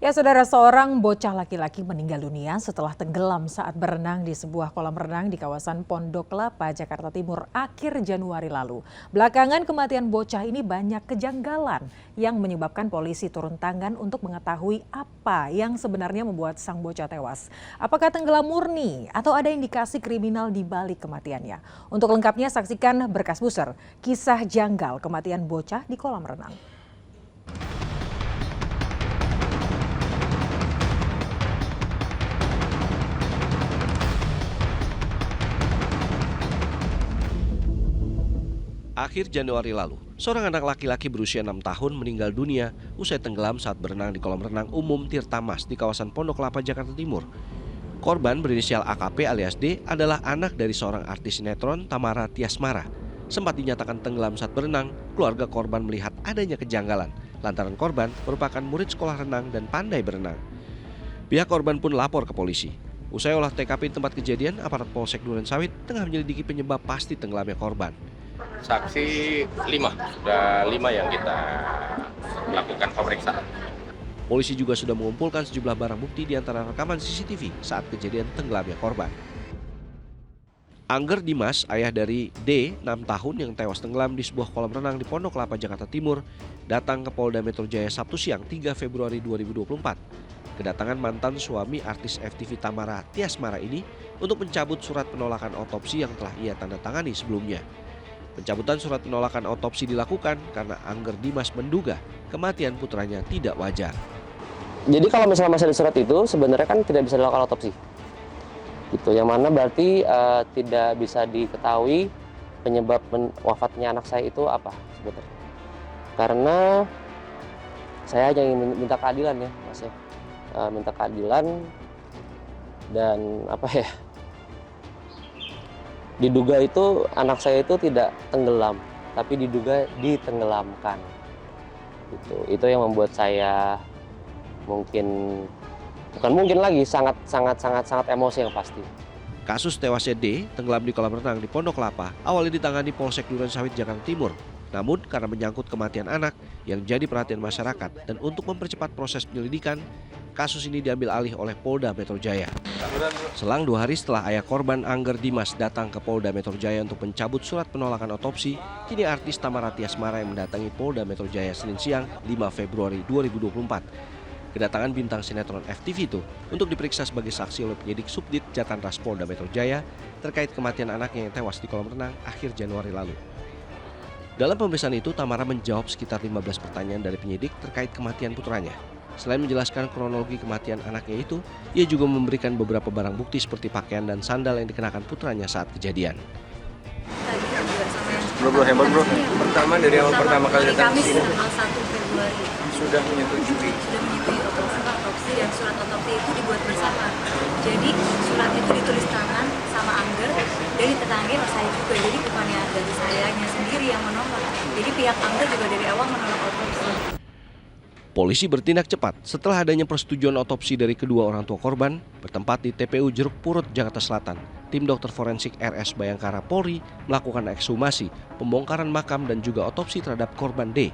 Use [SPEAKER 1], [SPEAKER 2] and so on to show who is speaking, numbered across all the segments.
[SPEAKER 1] Ya, saudara, seorang bocah laki-laki meninggal dunia setelah tenggelam saat berenang di sebuah kolam renang di kawasan Pondok Kelapa, Jakarta Timur akhir Januari lalu. Belakangan kematian bocah ini banyak kejanggalan yang menyebabkan polisi turun tangan untuk mengetahui apa yang sebenarnya membuat sang bocah tewas. Apakah tenggelam murni atau ada indikasi kriminal di balik kematiannya? Untuk lengkapnya saksikan Berkas Buser, kisah janggal kematian bocah di kolam renang.
[SPEAKER 2] Akhir Januari lalu, seorang anak laki-laki berusia 6 tahun meninggal dunia usai tenggelam saat berenang di kolam renang umum Tirta Mas di kawasan Pondok Kelapa, Jakarta Timur. Korban berinisial AKP alias D adalah anak dari seorang artis sinetron, Tamara Tiasmara. Sempat dinyatakan tenggelam saat berenang, keluarga korban melihat adanya kejanggalan lantaran korban merupakan murid sekolah renang dan pandai berenang. Pihak korban pun lapor ke polisi. Usai olah TKP di tempat kejadian, aparat Polsek Durensawit tengah menyelidiki penyebab pasti tenggelamnya korban.
[SPEAKER 3] Saksi 5, sudah 5 yang kita lakukan pemeriksaan.
[SPEAKER 2] Polisi juga sudah mengumpulkan sejumlah barang bukti di antara rekaman CCTV saat kejadian tenggelamnya korban. Angger Dimas, ayah dari D, 6 tahun yang tewas tenggelam di sebuah kolam renang di Pondok Kelapa, Jakarta Timur, datang ke Polda Metro Jaya Sabtu siang 3 Februari 2024. Kedatangan mantan suami artis FTV Tamara Tiasmara ini untuk mencabut surat penolakan otopsi yang telah ia tanda tangani sebelumnya. Pencabutan surat penolakan otopsi dilakukan karena Angger Dimas menduga kematian putranya tidak wajar.
[SPEAKER 4] Jadi kalau misalnya masih ada surat itu sebenarnya kan tidak bisa dilakukan otopsi. Gitu, yang mana berarti tidak bisa diketahui penyebab wafatnya anak saya itu apa sebetulnya. Karena saya hanya ingin minta keadilan ya, Mas ya. Minta keadilan dan diduga itu anak saya itu tidak tenggelam, tapi diduga ditenggelamkan. Itu yang membuat saya bukan mungkin lagi sangat emosi yang pasti.
[SPEAKER 2] Kasus tewasnya D tenggelam di kolam renang di Pondok Kelapa awalnya ditangani Polsek Durensawit, Jakarta Timur. Namun karena menyangkut kematian anak yang jadi perhatian masyarakat dan untuk mempercepat proses penyelidikan, kasus ini diambil alih oleh Polda Metro Jaya. Selang 2 hari setelah ayah korban Angger Dimas datang ke Polda Metro Jaya untuk mencabut surat penolakan otopsi, kini artis Tamara Tiasmara yang mendatangi Polda Metro Jaya Senin siang 5 Februari 2024. Kedatangan bintang sinetron FTV itu untuk diperiksa sebagai saksi oleh penyidik Subdit Jatanras Polda Metro Jaya terkait kematian anaknya yang tewas di kolam renang akhir Januari lalu. Dalam pemeriksaan itu, Tamara menjawab sekitar 15 pertanyaan dari penyidik terkait kematian putranya. Selain menjelaskan kronologi kematian anaknya itu, ia juga memberikan beberapa barang bukti seperti pakaian dan sandal yang dikenakan putranya saat kejadian.
[SPEAKER 3] Bro, hebat bro. Pertama dari awal pertama kali datang ke sini
[SPEAKER 5] tanggal 1 Februari
[SPEAKER 3] sudah menyetujui
[SPEAKER 5] otopsi dan surat otopsi itu dibuat bersama. Jadi surat itu ditulis tangan sama Angger dan ditandatangani oleh saya juga. Jadi bukannya dari sayanya sendiri yang menolak. Jadi pihak Angger juga dari awal menolak otopsi.
[SPEAKER 2] Polisi bertindak cepat setelah adanya persetujuan otopsi dari kedua orang tua korban bertempat di TPU Jeruk Purut, Jakarta Selatan. Tim dokter forensik RS Bayangkara Polri melakukan ekshumasi, pembongkaran makam dan juga otopsi terhadap korban D.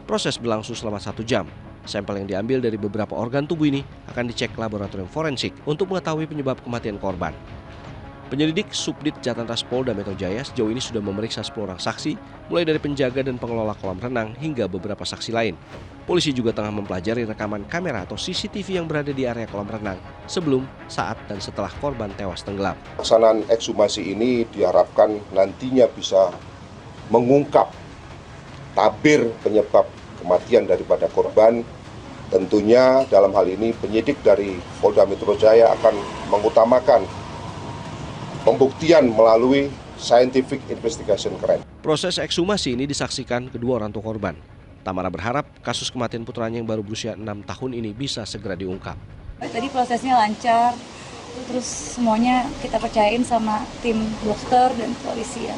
[SPEAKER 2] Proses berlangsung selama 1 jam. Sampel yang diambil dari beberapa organ tubuh ini akan dicek laboratorium forensik untuk mengetahui penyebab kematian korban. Penyelidik Subdit Jatanras Polda Metro Jaya sejauh ini sudah memeriksa 10 orang saksi, mulai dari penjaga dan pengelola kolam renang hingga beberapa saksi lain. Polisi juga tengah mempelajari rekaman kamera atau CCTV yang berada di area kolam renang sebelum, saat, dan setelah korban tewas tenggelam.
[SPEAKER 6] Pelaksanaan ekshumasi ini diharapkan nantinya bisa mengungkap tabir penyebab kematian daripada korban. Tentunya dalam hal ini penyidik dari Polda Metro Jaya akan mengutamakan pembuktian melalui scientific investigation crime.
[SPEAKER 2] Proses ekshumasi ini disaksikan kedua orang tua korban. Tamara berharap kasus kematian putranya yang baru berusia 6 tahun ini bisa segera diungkap.
[SPEAKER 7] Tadi prosesnya lancar, terus semuanya kita percayain sama tim dokter dan kepolisian.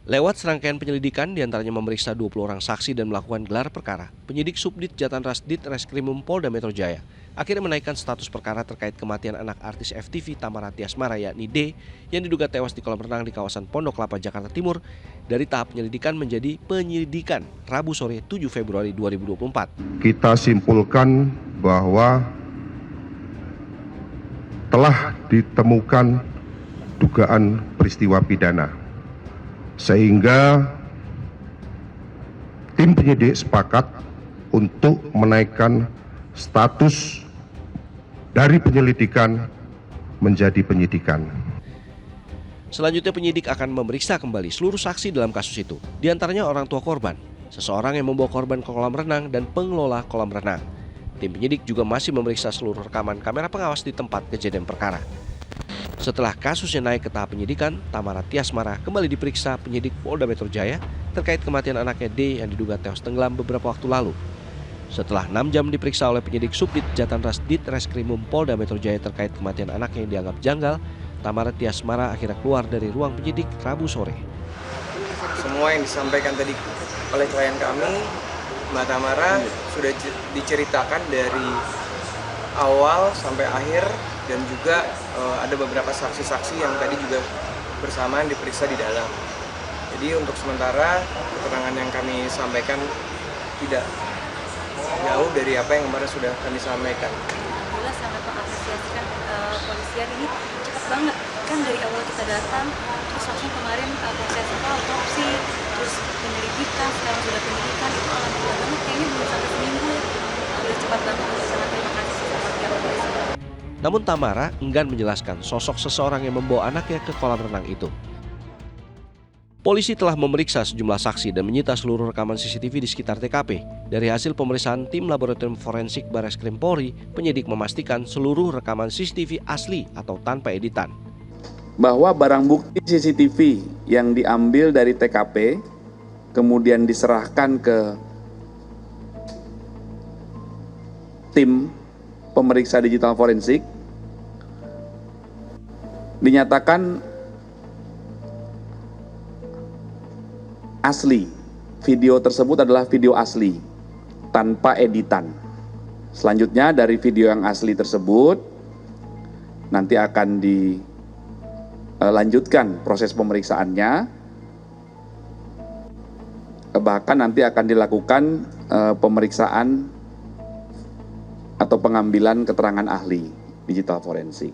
[SPEAKER 2] Lewat serangkaian penyelidikan, diantaranya memeriksa 20 orang saksi dan melakukan gelar perkara, penyidik Subdit Jatanras Ditreskrimum Polda Metro Jaya akhirnya menaikkan status perkara terkait kematian anak artis FTV Tamara Tiasmara yakni D yang diduga tewas di kolam renang di kawasan Pondok Kelapa, Jakarta Timur dari tahap penyelidikan menjadi penyelidikan Rabu sore 7 Februari 2024.
[SPEAKER 8] Kita simpulkan
[SPEAKER 6] bahwa telah ditemukan dugaan peristiwa pidana, sehingga tim penyidik sepakat untuk menaikkan status dari penyelidikan menjadi penyidikan.
[SPEAKER 2] Selanjutnya penyidik akan memeriksa kembali seluruh saksi dalam kasus itu, diantaranya orang tua korban, seseorang yang membawa korban ke kolam renang, dan pengelola kolam renang. Tim penyidik juga masih memeriksa seluruh rekaman kamera pengawas di tempat kejadian perkara. Setelah kasusnya naik ke tahap penyidikan, Tamara Tiasmara kembali diperiksa penyidik Polda Metro Jaya terkait kematian anaknya D yang diduga tewas tenggelam beberapa waktu lalu. Setelah 6 jam diperiksa oleh penyidik Subdit Jatanras Ditreskrimum Polda Metro Jaya terkait kematian anaknya yang dianggap janggal, Tamara Tiasmara akhirnya keluar dari ruang penyidik Rabu sore.
[SPEAKER 3] Semua yang disampaikan tadi oleh klien kami, Mbak Tamara, sudah diceritakan dari awal sampai akhir, dan juga ada beberapa saksi-saksi yang tadi juga bersamaan diperiksa di dalam. Jadi untuk sementara keterangan yang kami sampaikan tidak jauh dari apa yang kemarin sudah kami sampaikan.
[SPEAKER 5] Alhamdulillah sangat mengapresiasikan polisian ini cepat banget, kan dari awal kita datang terus langsung kemarin proses autopsi, terus penyelidikan, sekarang sudah penyidikan, itu alhamdulillah banget, kayaknya belum sampai seminggu ya, udah cepat banget. Sangat terima kasih sama pihak polisi.
[SPEAKER 2] Namun Tamara enggan menjelaskan sosok seseorang yang membawa anaknya ke kolam renang itu. Polisi telah memeriksa sejumlah saksi dan menyita seluruh rekaman CCTV di sekitar TKP. Dari hasil pemeriksaan tim laboratorium forensik Bareskrim Polri, penyidik memastikan seluruh rekaman CCTV asli atau tanpa editan.
[SPEAKER 8] Bahwa barang bukti CCTV yang diambil dari TKP kemudian diserahkan ke tim pemeriksa digital forensik dinyatakan asli. Video tersebut adalah video asli tanpa editan. Selanjutnya dari video yang asli tersebut nanti akan dilanjutkan proses pemeriksaannya, bahkan nanti akan dilakukan pemeriksaan atau pengambilan keterangan ahli digital forensik.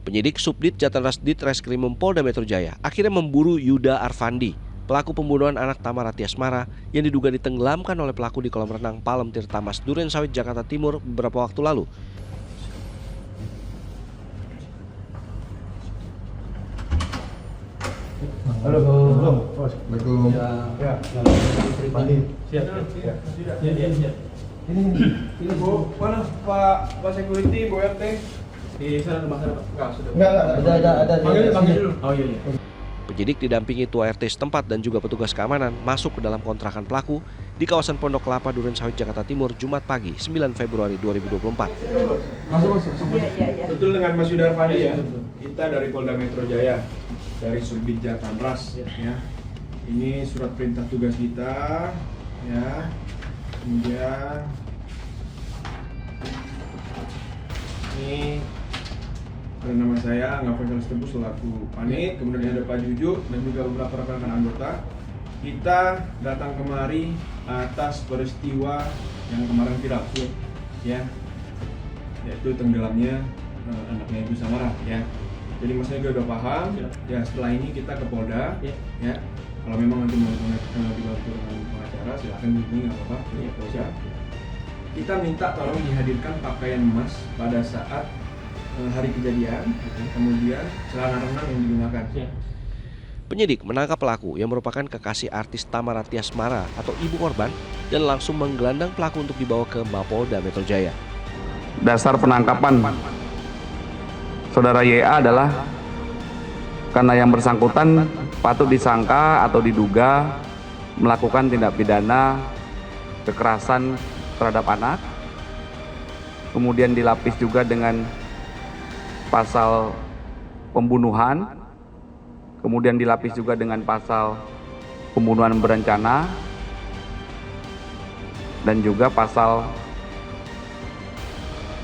[SPEAKER 2] Penyidik Subdit Jatanras Ditreskrimum Polda Metro Jaya akhirnya memburu Yuda Arfandi, pelaku pembunuhan anak Tamara Tiasmara yang diduga ditenggelamkan oleh pelaku di kolam renang Palem Tirtamas, Durensawit, Jakarta Timur beberapa waktu lalu.
[SPEAKER 9] Halo, Assalamualaikum. Ya. Siap. Ini Bu, mana Pak Security, Bu RT? Di sana rumah sana, Pak. Enggak, ada. Panggil dulu. Oh iya.
[SPEAKER 2] Penyidik didampingi Tua RT setempat dan juga petugas keamanan masuk ke dalam kontrakan pelaku di kawasan Pondok Kelapa, Durensawit, Jakarta Timur, Jumat pagi, 9 Februari 2024.
[SPEAKER 9] Masuk. Betul dengan Mas Yuda Arfandi ya. Kita dari Polda Metro Jaya, dari Subdit Jatanras ya. Ini surat perintah tugas kita ya. Kemudian ini ada nama saya Angga Faisal Setebus selaku Panit, kemudian ada Pak Juju dan juga beberapa rekan-rekan anggota. Kita datang kemari atas peristiwa yang kemarin viral ya, yaitu tenggelamnya anaknya Ibu Samara ya. Jadi maksudnya juga udah paham ya. Setelah ini kita ke Polda ya. Kalau memang nanti mau dibantu dengan pengacara silakan hubungi, nggak apa-apa ya, Polda. Kita minta tolong dihadirkan pakaian emas pada saat hari kejadian, kemudian celana renang yang digunakan.
[SPEAKER 2] Penyidik menangkap pelaku yang merupakan kekasih artis Tamara Tiasmara atau ibu korban dan langsung menggelandang pelaku untuk dibawa ke Mapolda Metro Jaya.
[SPEAKER 8] Dasar penangkapan Saudara YA adalah karena yang bersangkutan patut disangka atau diduga melakukan tindak pidana kekerasan terhadap anak, kemudian dilapis juga dengan pasal pembunuhan, kemudian dilapis juga dengan pasal pembunuhan berencana, dan juga pasal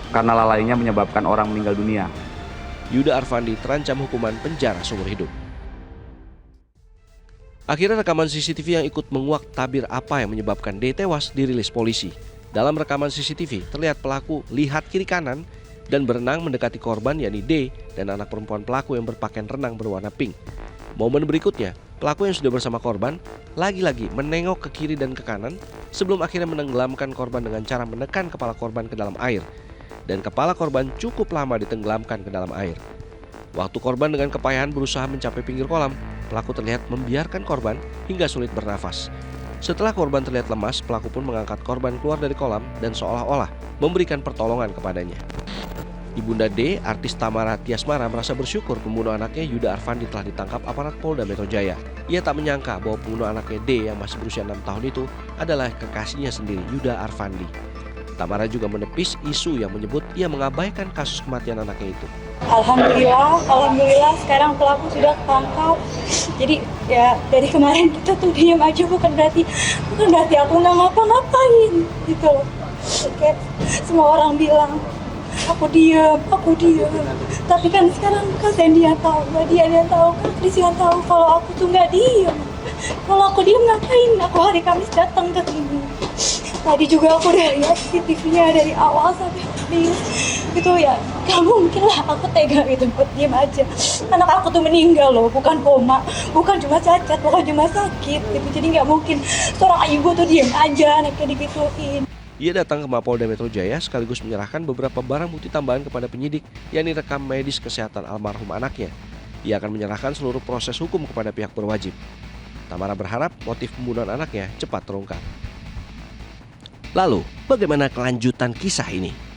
[SPEAKER 8] karena lalainya menyebabkan orang meninggal dunia.
[SPEAKER 2] Yuda Arfandi terancam hukuman penjara seumur hidup. Akhirnya rekaman CCTV yang ikut menguak tabir apa yang menyebabkan D tewas dirilis polisi. Dalam rekaman CCTV, terlihat pelaku lihat kiri kanan dan berenang mendekati korban yakni D dan anak perempuan pelaku yang berpakaian renang berwarna pink. Momen berikutnya, pelaku yang sudah bersama korban lagi-lagi menengok ke kiri dan ke kanan sebelum akhirnya menenggelamkan korban dengan cara menekan kepala korban ke dalam air. Dan kepala korban cukup lama ditenggelamkan ke dalam air. Waktu korban dengan kepayahan berusaha mencapai pinggir kolam, pelaku terlihat membiarkan korban hingga sulit bernafas. Setelah korban terlihat lemas, pelaku pun mengangkat korban keluar dari kolam dan seolah-olah memberikan pertolongan kepadanya. Ibunda D, artis Tamara Tiasmara, merasa bersyukur pembunuh anaknya Yuda Arfandi telah ditangkap aparat Polda Metro Jaya. Ia tak menyangka bahwa pembunuh anaknya D yang masih berusia 6 tahun itu adalah kekasihnya sendiri, Yuda Arfandi. Tamara juga menepis isu yang menyebut ia mengabaikan kasus kematian anaknya itu.
[SPEAKER 7] Alhamdulillah sekarang pelaku sudah ketangkap. Jadi ya dari kemarin kita tuh diam aja bukan berarti aku nggak ngapa-ngapain gitu loh. Kayak semua orang bilang aku diam. Tapi kan sekarang kan dia tahu, dia tahu, kan Krisia tahu kalau aku tuh nggak diam. Kalau aku diam ngapain? Aku hari Kamis datang ke sini. Tadi juga aku udah lihat CCTV-nya dari awal sampai habis. Gitu ya, gak mungkin lah aku tega gitu buat diem aja. Anak aku tuh meninggal loh, bukan koma, bukan cuma cacat, bukan cuma sakit gitu. Jadi gak mungkin seorang ibu tuh diem aja anaknya digituin.
[SPEAKER 2] Ia datang ke Mapolda Metro Jaya sekaligus menyerahkan beberapa barang bukti tambahan kepada penyidik, yakni rekam medis kesehatan almarhum anaknya. Ia akan menyerahkan seluruh proses hukum kepada pihak berwajib. Tamara berharap motif pembunuhan anaknya cepat terungkap. Lalu, bagaimana kelanjutan kisah ini?